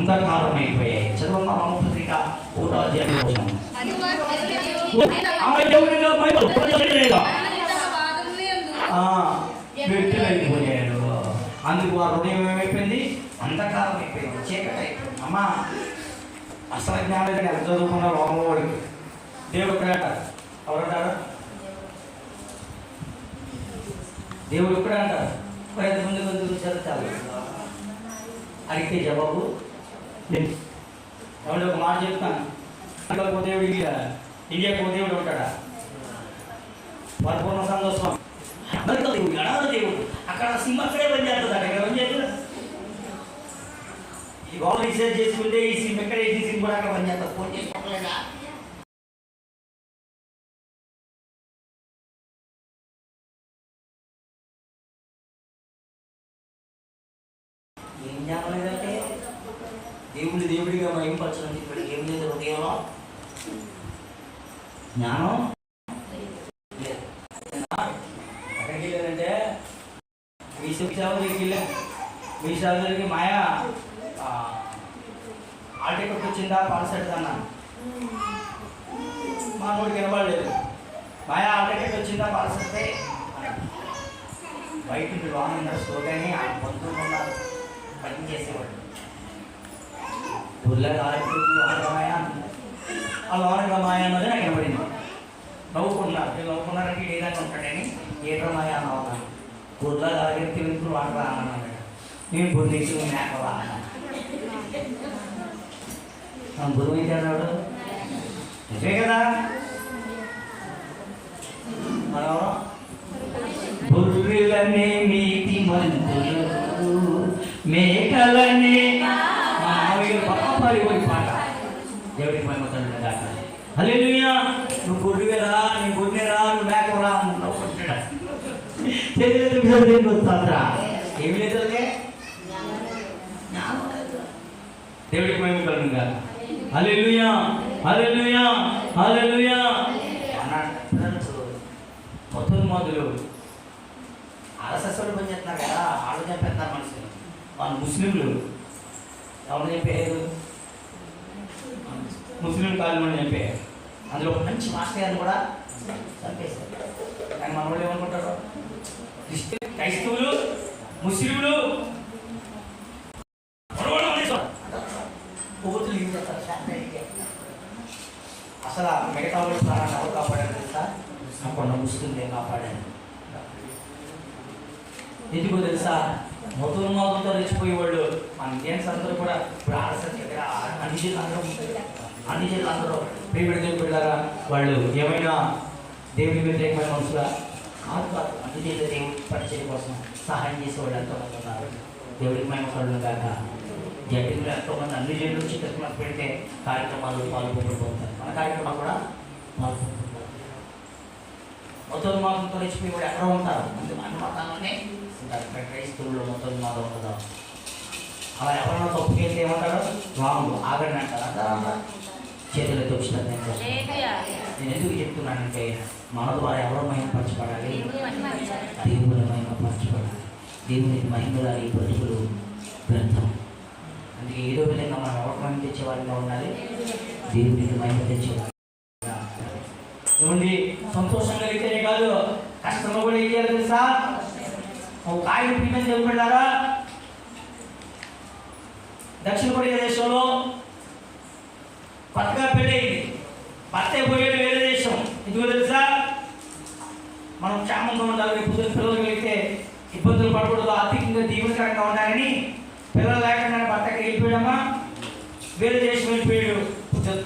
అంధకారం అయిపోయాయి. చదవమ్మా పత్రిక 1వ అధ్యాయం. వ్యక్తులైపోయాడు. అందుకు వారు హృదయం ఏమైపోయింది? అంధకారం అయిపోయింది, చీకటి అయిపోయింది. అమ్మా అసలు జ్ఞానం ఎంత చదువుకున్న రోమవాడికి దేవుడు ఎక్కడ అంటారు? ఎవరంటారు? దేవుడు ఎక్కడ అంటారు? 10 మంది చదువుతారు. అడిగితే జవాబు ఎవరు? ఒక మాట చెప్తాను, దేవుడు ఇండియాకు దేవుడు ఉంటాడా? పరిపూర్ణ సంతోషం దేవుడు, అనాథ దేవుడు. అక్కడ సింహ అక్కడే పనిచేస్తుంది, అక్కడ పనిచేస్తుంది. ఈ గోల్ రీసెర్చ్ చేసుకుంటే ఈ సిమ్ ఎక్కడ ఈ సిమ్ కూడా అక్కడ పనిచేస్తుంది. ఫోన్ చేసుకోలేదా? ఏం జ్ఞానం లేదంటే దేవుడిగా మహింపరచడం ఇక్కడ ఏం లేదు. హృదయంలో జ్ఞానం ఎక్కడికి వెళ్ళారంటే మీ సోదరికి మాయా ఆర్టికట్ వచ్చిందా పాలసెట్ అన్నా, మా నోడికి వినబడలేదు. మాయా ఆర్టికట్ వచ్చిందా పాలసెట్టే బయట లోన స్లోగానే ఆ పొందుకున్న పని చేసేవాడు. ఊళ్ళో లోనగమాయ ఆ లోనగమాయ అన్నది నాకు వినబడింది. నవ్వుకున్నారంటే ఏదైనా ఉంటాడని ఏడ్రమాయ అన్నా. ఊళ్ళో ఆగితే వెంటూ వాడరా అన్నాడు. నేను గురించి మేకవా గురువు అయితే అన్నాడు. నిజమే కదా? మనం బుర్రులనే నీతి మంతులు మేకలనే పాపాలి పాట దేవుడికి పనిపోతాడు కదా. హల్లెలూయా. నువ్వు గుర్రువేరా, నీ గుర్రెరా, నువ్వు మేకరా అనుకుంటాడా? వస్తుందా? ఏమి లేదు, దేవుడికి మేము కలుగుగా. హల్లెలూయా, హల్లెలూయా, హల్లెలూయా. మొత్తం మొదలు అలసలు పని చేస్తున్నారు కదా, వాళ్ళు చెప్పేస్తున్నారు మనుషులు. వాళ్ళు ముస్లింలు ఎవరు చెప్పారు? ముస్లిం కాలం చెప్పారు. అందులో ఒక మంచి మాస్టర్ గారిని కూడా చంపేశారు. కానీ మన వాళ్ళు ఏమనుకుంటారు? క్రైస్తవులు ముస్లింలు అసలు మిగతా వాళ్ళు స్థానాన్ని ఎవరు కాపాడారు తెలుసా? అక్కడ ముస్లింలే కాపాడారు. ఎందుకో తెలుసా? మొదలుతో రెచ్చిపోయేవాళ్ళు మన ఇండియన్స్ అందరూ కూడా ఇప్పుడు అన్ని జిల్లా అందరూ ప్రియబడి దేవుడిలాగా వాళ్ళు ఏమైనా దేవుడి వ్యతిరేకమైన మనుషులా కాదు. అన్ని జిల్లా దేవుడి పరిచయం కోసం సహాయం చేసేవాళ్ళు ఎంతోమంది ఉన్నారు. దేవుడికి మేము కళ్ళు కాక జట్టులో ఎంతోమంది అన్ని జిల్లా నుంచి క్రిస్మస్ పెడితే కార్యక్రమాలు పాల్గొనకపోతారు. మన కార్యక్రమాలు కూడా పాల్గొంటున్నారు. మొత్తం మాతంతో రెచ్చిపోయేవాడు ఎక్కడ ఉంటారు? అన్ని మతాల్లోనే క్రైస్తవుల్లో మొత్తం మాత్రం ఉంటుందా? అలా ఎవరైనా తప్పు చేస్తే ఏమంటారు? రాముడు ఆగండి అంటారు. అంటారా? చేతులు తోచినట్టు నేను ఎందుకు చెప్తున్నానంటే మన ద్వారా ఎవరో మహిమపరచబడాలి, దేవుని మహిమపరచబడాలి. దేవునికి మహిమల ఈ బ్రతుకులు గ్రంథం. అందుకే ఏదో విధంగా మనం ఎవరు మహిమ తెచ్చేవారిగా ఉండాలి, దేవునికి మహిమ తెచ్చేవారు. ఏమండి, సంతోషం కలిగితేనే కాదు, కష్టంలో కూడా ఏం చేయాలి తెలుసా? ఒక ఆయన పీఠం చెప్పబడ్డారా? దక్షిణ కొరియా దేశంలో కొత్తగా పెళ్ళయింది, భర్త పోయాడు వేరే దేశం. ఎందుకో తెలుసా? మనం క్షేమంగా ఉండాలి, పిల్లలు కలిగితే ఇబ్బందులు పడకూడదు, ఆర్థికంగా దీవెనకరంగా ఉండాలని పిల్లలు లేకుండా భర్తకి వెళ్ళిపోయాడమ్మా, వేరే దేశం వెళ్ళిపోయాడు.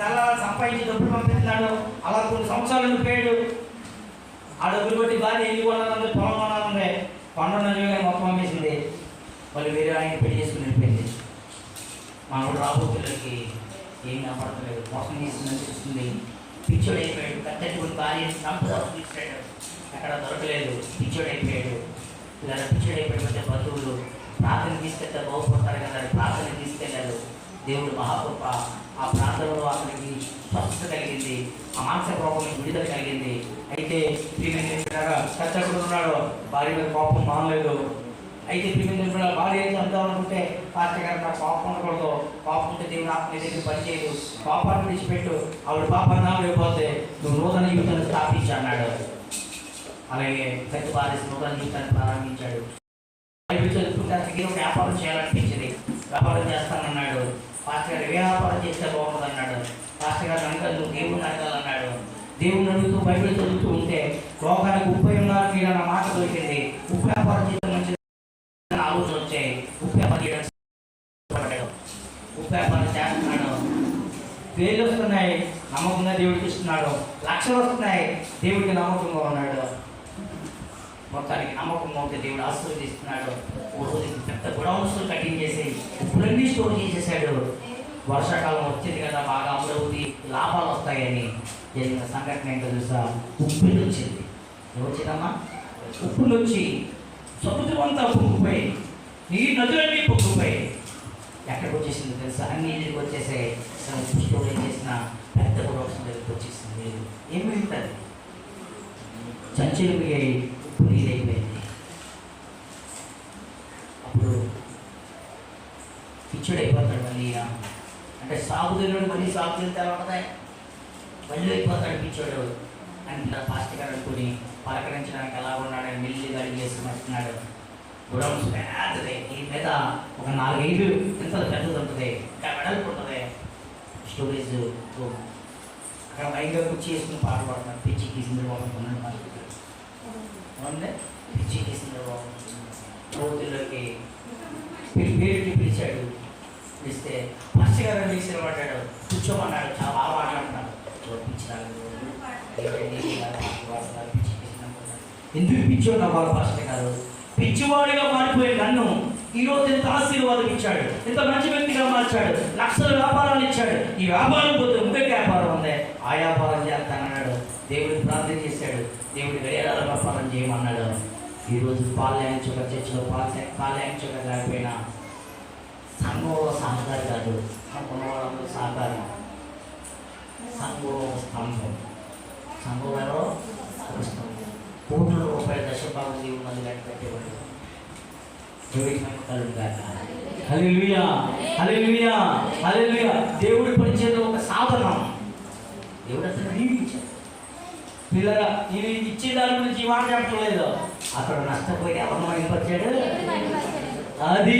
నెల సంపాదించి డబ్బులు పంపిస్తున్నాడు. అలా కొన్ని సంవత్సరాలు వెళ్ళిపోయాడు. ఆ డబ్బులు బట్టి భార్య ఇల్లు కొనాలంది, పొలం కొనాలంది, పండుగ నిజంగా మొత్తం అమ్మేసింది. వాళ్ళు వేరే ఆయన పెళ్లి చేసుకుని వెళ్ళిపోయింది. మా కూడా రాబోతులకి ఏం కనపడతలేదు, మోసం చేసిందని చూస్తుంది. పిచ్చోడు అయిపోయాడు. కట్టెట్టుకుని భార్య తీసుకెళ్ళాడు, ఎక్కడ దొరకలేదు. పిచ్చోడు అయిపోయాడు. ఇలా పిచ్చోడు అయిపోయిన బంధువులు ప్రార్థన తీసుకెళ్తే బాగుపడతారు కదా, ప్రార్థన తీసుకెళ్ళారు. దేవుడు మహాకృప. ఆ ప్రార్థనలో అతనికి స్వస్థత కలిగింది, ఆ మానసిక రోగం విడుదల కలిగింది. అయితే కట్టెక్కడ ఉన్నాడు, భార్య మీద కోపం మానలేదు. అయితే పిల్లలు కూడా భార్య ఏం చంపుతామనుకుంటే పాస్టర్ గారు నాకు పాపం ఉండకూడదు, పాపం ఉంటే దేవుడు నాకు నీ దగ్గర పనిచేయదు, పాపాన్ని విడిచిపెట్టు, ఆవిడ పాపాన్ని నాకు అయిపోతే నువ్వు నూతన జీవితాన్ని స్థాపించు అన్నాడు. అలాగే పెద్ద భార్య నూతన జీవితాన్ని ప్రారంభించాడు. బైబిల్ చదువుకుంటే అతనికి ఒక వ్యాపారం చేయాలనిపించింది, వ్యాపారం చేస్తానన్నాడు. పాస్టర్ గారు ఏ వ్యాపారం చేస్తే బాగుంటుంది అన్నాడు. పాస్టర్ గారు కనుక నువ్వు దేవుడిని అడగాలన్నాడు. దేవుడిని అడుగుతూ బైబిల్ చదువుతూ ఉంటే లోకానికి 30 నా మాట దొరికింది. ఉప్పు వ్యాపారం చేస్తే మంచిది ఆలోచన వచ్చాయి. ఉప్పు వ్యాపారం చేయడానికి ఉప్పు వ్యాపారం చేస్తున్నాడు. వేలు వస్తున్నాయి, నమ్మకంగా దేవుడికి ఇస్తున్నాడు. లక్షలు వస్తున్నాయి, దేవుడికి నమ్మకంగా ఉన్నాడు. మొత్తానికి నమ్మకంగా ఉంటే దేవుడు ఆశీర్వదిస్తున్నాడు. ఓ రోజు పెద్ద గొడవలు కటింగ్ చేసి ఉప్పులన్నీ స్టోర్ చేసేసాడు. వర్షాకాలం వచ్చింది కదా, బాగా అమ్ముడవుతుంది, లాభాలు వస్తాయని జరిగిన సంఘటన ఏంటో తెలుసా? ఉప్పులు వచ్చింది. ఏమొచ్చిందమ్మా? ఉప్పులు వచ్చి సముద్రం అంతా పొంగిపోయి, నీరు నదులన్నీ పొంగిపోయి ఎక్కడికి వచ్చేసింది తెలుసా? అన్ని నీళ్ళకి వచ్చేసాయి. ఉప్పు స్టోరేజ్ చేసిన పెద్ద గొడవల దగ్గరికి వచ్చేసింది. నీరు ఏం మిగులుతుంది? చంచలు మిగాయి, ఉప్పు నీరు అయిపోయింది. అప్పుడు పిచ్చుడు అయిపోతాడు మళ్ళీ. అంటే సాగుదల మళ్ళీ సాగుదల తెలవడతాయి, మళ్ళీ అయిపోతాడు పిచ్చోడు అని పాస్టర్ గారు అనుకుని పలకరించడానికి ఎలా ఉన్నాడని మెల్లిగా అడిగేసి మర్చినాడు. గుడౌన్స్ పెద్దది, ఈ మీద ఒక 4-5 ఇంతలు పెద్దది ఉంటుంది, ఇంకా వెడల్పు ఉంటుంది స్టోరేజ్ రూమ్. అక్కడ మైగా కుర్చీ వేసుకుని పాట పాడుతున్నాడు. పిచ్చికి సింధుబాబుకున్నాడు మాస్టర్, పిచ్చికి సింధుబాబు రోజుల్లోకి పేరుకి పిలిచాడు. పిలిస్తే పాస్టర్ గారు పిలిచిన పడ్డాడు, కూర్చోమన్నాడు. చాలా బాగా మాట్లాడుతున్నాడు. ఎందుకు పిచ్చోడు నవ్వాలి పాస్టర్ గారు? పిచ్చివాడిగా మారిపోయే నన్ను ఈరోజు ఎంత ఆశీర్వాదం ఇచ్చాడు, ఎంత మంచి వ్యక్తిగా మార్చాడు, లక్షల వ్యాపారాలు ఇచ్చాడు. ఈ వ్యాపారం పోతే ఇంకొక వ్యాపారం ఉంది, ఆ వ్యాపారం చేస్తానన్నాడు. దేవుడికి ప్రార్థన చేశాడు, దేవుడి గడియారాల వ్యాపారం చేయమన్నాడు. ఈరోజు పాలయాంచుక చర్చలో పాలయాంచుక లేకపోయినా సంఘంలో సహకారి కాదు, ఉన్నవాళ్ళందరూ సహకారం. సంఘంలో స్తంభం, సంఘంలో ఒక స్తంభం. ₹1,00,000 దశభాగం దేవుడు మంది గట్టి పెట్టేవాడు. హల్లెలూయా, హల్లెలూయా, హల్లెలూయా. దేవుడి పనిచేయడం ఒక సాధనం. దేవుడు అతను నియమించాడు. పిల్లరా, ఇది ఇచ్చే దాని గురించి ఈ మాట చెప్పడం లేదు. అక్కడ నష్టపోయి ఎవరిని మైపరిచాడు, అది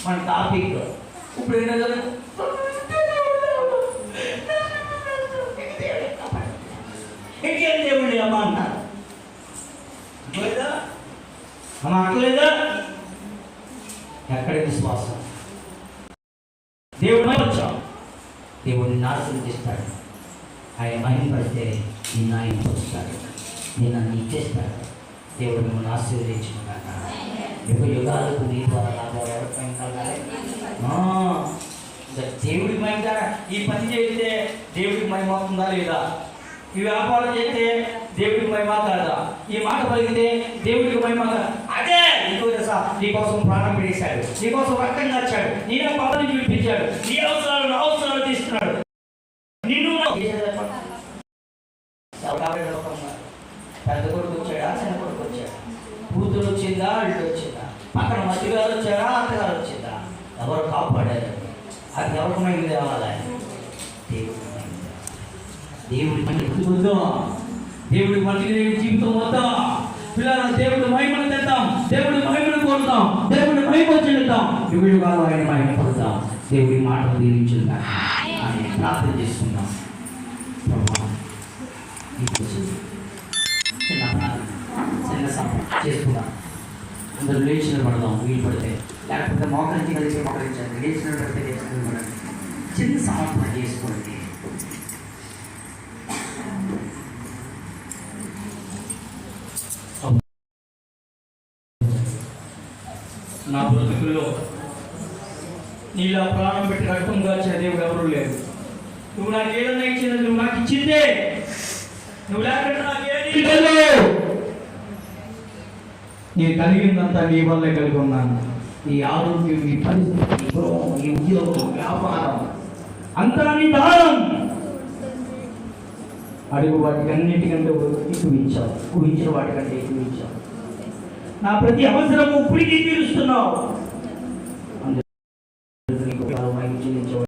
మన టాపిక్. ఇప్పుడు ఏంటంటే ఇంకేం దేవుడి అమ్మ అంటారు, అమ్మ అంటలేదా? ఎక్కడ విశ్వాసం? దేవుడు వచ్చాం, దేవుడిని ఆశీర్వదిస్తాడు. ఆయన మహిమపడితే నిన్ను ఆయన పొందుతాడు, నిన్ను ఇచ్చేస్తాడు. దేవుడు మిమ్మల్ని ఆశీర్వదించుకున్నాక యుగ యుగాలకు నీ ద్వారా లాభాలు ఎవరికైనా కలగాలి. దేవుడికి మహిమ. ఈ పని చేస్తే దేవుడికి మహిమ అవుతుందా లేదా? ఈ వ్యాపారం చేస్తే దేవుడికి మహిమ కాదా? ఈ మాట పలికితే దేవుడికి మహిమ కాదా? అదే నీకు తెలుసా, నీకోసం ప్రాణం పెడేశాడు, నీకోసం రక్తం కాచాడు, నేనే పాపని చూపించాడు, నీ అవసరాలు నా అవసరాలు తీస్తున్నాడు. నిన్ను పెద్ద కొడుకు వచ్చాడా, చిన్న కొడుకు వచ్చాడా, కూతురు వచ్చిందా, అల్లుడు వచ్చిందా, పక్కన మధ్యగారు వచ్చాడా, అత్తగారు వచ్చిందా? ఎవరు కాపాడారు? అది ఎవరికి మహిమ తేవాలి? దేవుడి దేవుడి మళ్ళీ జీవితం వద్దాం పిల్లల. దేవుడి మహిమను తెద్దాం, దేవుడి మహిమను కోరుతాం, దేవుడి మహిమ చెల్లుతాం, యుగాలు ఆయన మహిమ పడతాం. దేవుడి మాటలు దీవించుగా అని ప్రార్థన చేసుకుందాం. చిన్న చేసుకుందాం. అందరూ లేచిన పడదాం వీలు పడితే, లేకపోతే మోకరించి కలిసి మోకరించండి. లేచిన పడితే లేచిన పడండి. చిన్న సమర్పణ చేసుకోండి. నా బ్రతుకుల్లో నీలా ప్రాణం పెట్టి రక్తం కాల్చిన దేవుడు ఎవరు లేరు. నువ్వు నాకు ఏదన్నా ఇచ్చినది నువ్వు నాకు ఇచ్చిందే, నువ్వు లేకుండా నాకేది లేదు. నేను కలిగిందంతా నీ వల్లే కలిగి ఉన్నాను. ఈ ఆరోగ్యం, ఈ పరిస్థితి, ఈ గృహం, ఈ ఉద్యోగం, వ్యాపారం అంతా నీ దానం. అడుగు వాటికి అన్నిటికంటే ఎక్కువ ఇచ్చావు, ఊహించిన వాటికంటే ఎక్కువ ఇచ్చావు. నా ప్రతి అవసరము ఇప్పటికీ తీరుస్తున్నావు. అందుకు నీకు చెల్లించవచ్చు.